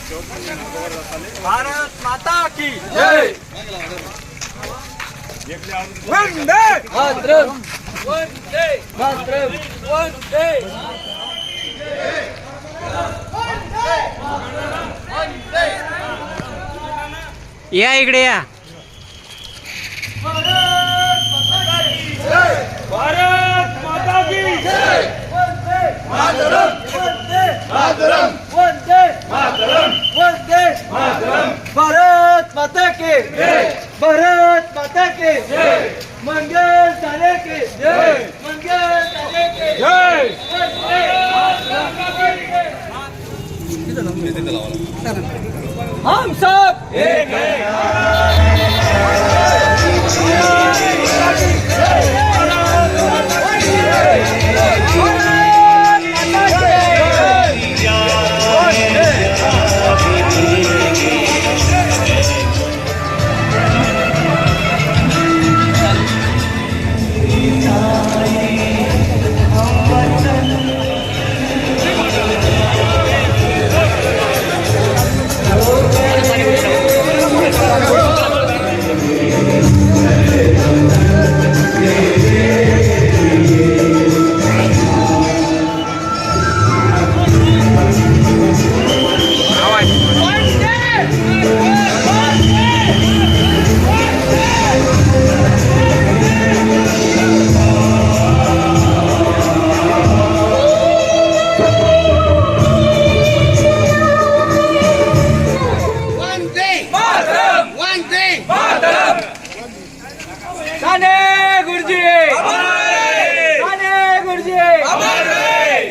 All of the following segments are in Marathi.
भारत माता की जय। वंदे मातरम, वंदे मातरम, वंदे या इकडे या। भारत माता की जय। वंदे मातरम, वंदे मातरम, वंदे मातरम, वंदे मातरम। भारत माता के जय। भारत माता के जय। मंगल झाले के जय। मंगल झाले के जय। वंदे मातरम। हम सब एक हैं।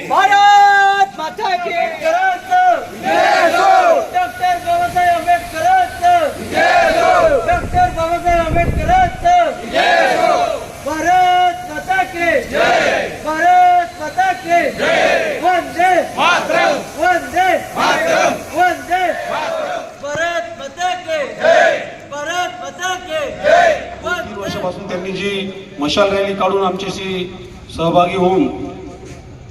भारत माता की डॉक्टर बाबासाहेब आंबेडकर, डॉक्टर बाबासाहेब आंबेडकर। भारत माता की भारत माता की वंदे मातरम, वंदे मातरम, वंदे भारत माता की भारत माता की वर्षापासून त्यांनी जी मशाल रॅली काढून आमच्याशी सहभागी होऊन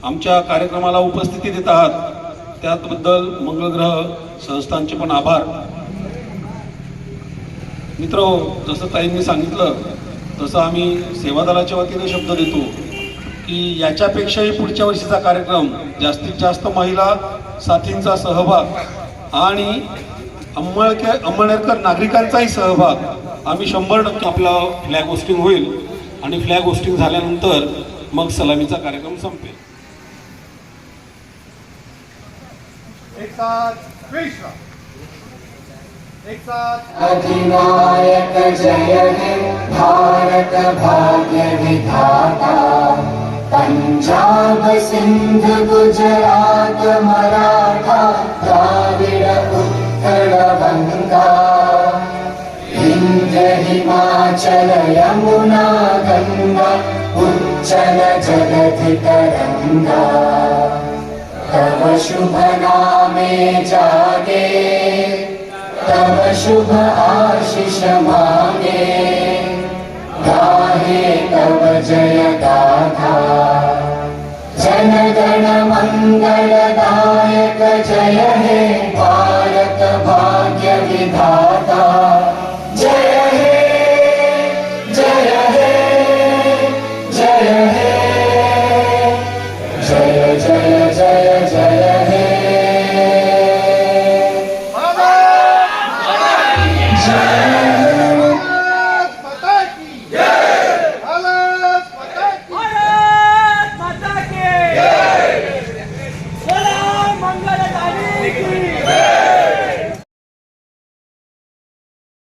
आमच्या कार्यक्रमाला उपस्थिती देत आहात त्याबद्दल मंगळग्रह संस्थांचे पण आभार। मित्र, जसं ताईंनी सांगितलं तसं आम्ही सेवादलाच्या वतीने शब्द देतो की याच्यापेक्षाही पुढच्या वर्षीचा कार्यक्रम जास्तीत जास्त महिला साथींचा सहभाग आणि अंमळनेरकर नागरिकांचाही सहभाग आम्ही 100% आपला फ्लॅग होस्टिंग होईल आणि फ्लॅग होस्टिंग झाल्यानंतर मग सलामीचा कार्यक्रम संपेल। एक साथ विश्व एक साथ अधिनायक जय हे भारत भाग्य विधाता। पंजाब सिंध गुजरात मराठा द्राविड उत्कल गंगा। विंध्य हिमाचल यमुना गंगा उच्चल जलधि तरंगा। तव शुभ नामे जागे तव शुभ आशीष मांगे। गाहे तव जय गाथा जन गण मंगलदायक जय हे भारत भाग्य विधाता।